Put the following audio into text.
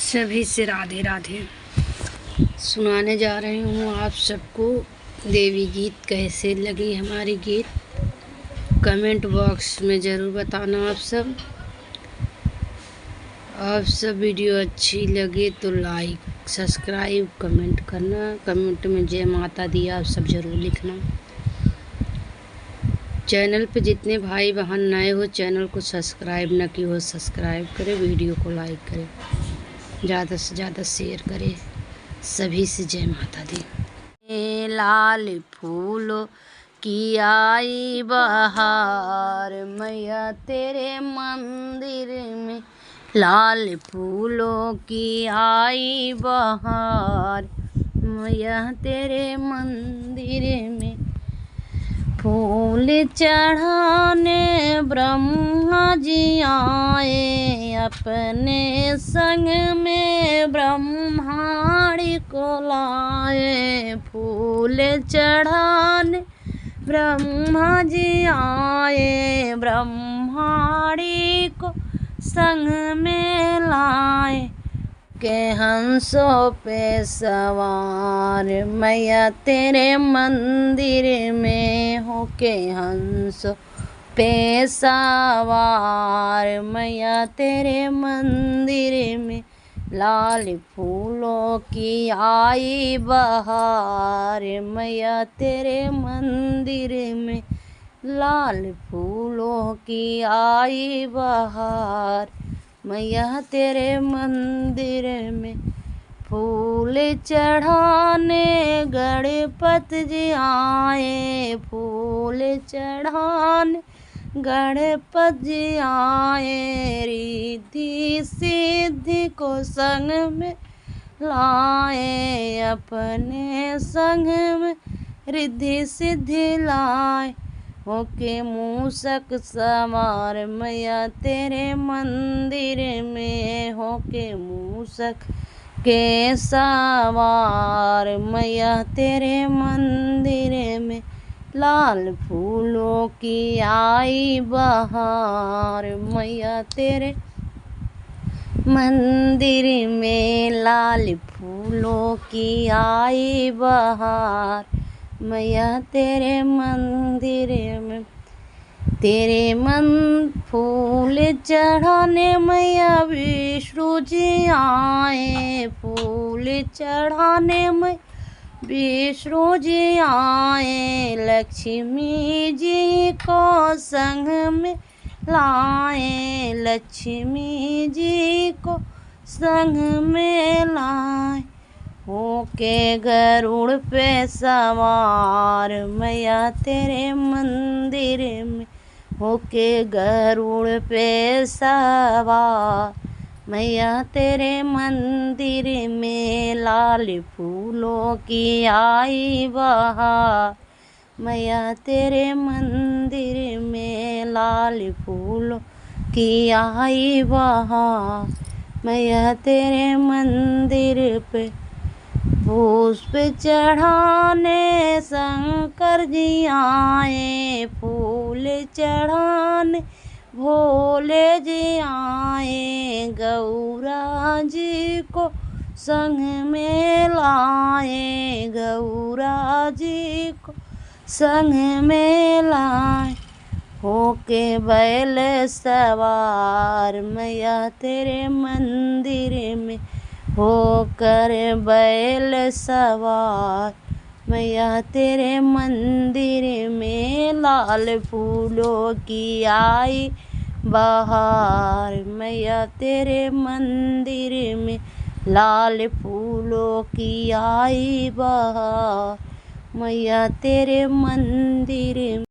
सभी से राधे राधे। सुनाने जा रही हूँ आप सबको देवी गीत। कैसे लगी हमारी गीत कमेंट बॉक्स में ज़रूर बताना। आप सब वीडियो अच्छी लगे तो लाइक सब्सक्राइब कमेंट करना। कमेंट में जय माता दी आप सब ज़रूर लिखना। चैनल पे जितने भाई बहन नए हो चैनल को सब्सक्राइब न की हो सब्सक्राइब करें, वीडियो को लाइक करें, ज़्यादा से ज़्यादा शेयर करें। सभी से जय माता दी। लाल फूलों की आई बहार मैया तेरे मंदिर में, लाल फूलों की आई बहार मैया तेरे मंदिर में। फूल चढ़ाने ब्रह्मा जी आए, अपने संग में ब्रह्माणी को लाए। फूल चढ़ाने ब्रह्मा जी आए, ब्रह्माणी को संग में लाए। के हंसों पे सवार मैया तेरे मंदिर में हो, के हंसों पे सवार मैया तेरे मंदिर में। लाल फूलों की आई बहार मैया तेरे मंदिर में, लाल फूलों की आई बहार मैया तेरे मंदिर में। फूल चढ़ाने गणपति जी आए, फूल चढ़ाने गणपति जी आए। रिद्धि सिद्धि को संग में लाए, अपने संग में रिद्धि सिद्धि लाए। होके मूषक सवार मैया तेरे मंदिर में, होके मूषक के सवार मैया तेरे मंदिर में। लाल फूलों की आई बहार मैया तेरे मंदिर में, लाल फूलों की आई बहार मैया तेरे मंदिर में। तेरे फूल चढ़ाने मैया विष्णु जी आए, फूल चढ़ाने में विष्णु जी आए। लक्ष्मी जी को संग में लाए, लक्ष्मी जी को संग में लाए। होके गरुड़ पे सवार मैया तेरे मंदिर में, होके गरुड़ पे सवार मैया तेरे मंदिर में। लाल फूलों की आई बहार मैया तेरे मंदिर में, लाल फूलों की आई बहार मैया तेरे मंदिर पे। पुष्प चढ़ाने शंकर जी आए, फूल चढ़ाने भोले जी आए। गौरा जी को संग में लाए, गौरा जी को संग में लाए। होके बैल सवार मैया तेरे मंदिर में, होकर बैल सवार मैया तेरे मंदिर में। लाल फूलों की आई बहार मैया तेरे मंदिर में, लाल फूलों की आई बहार मैया तेरे मंदिर में।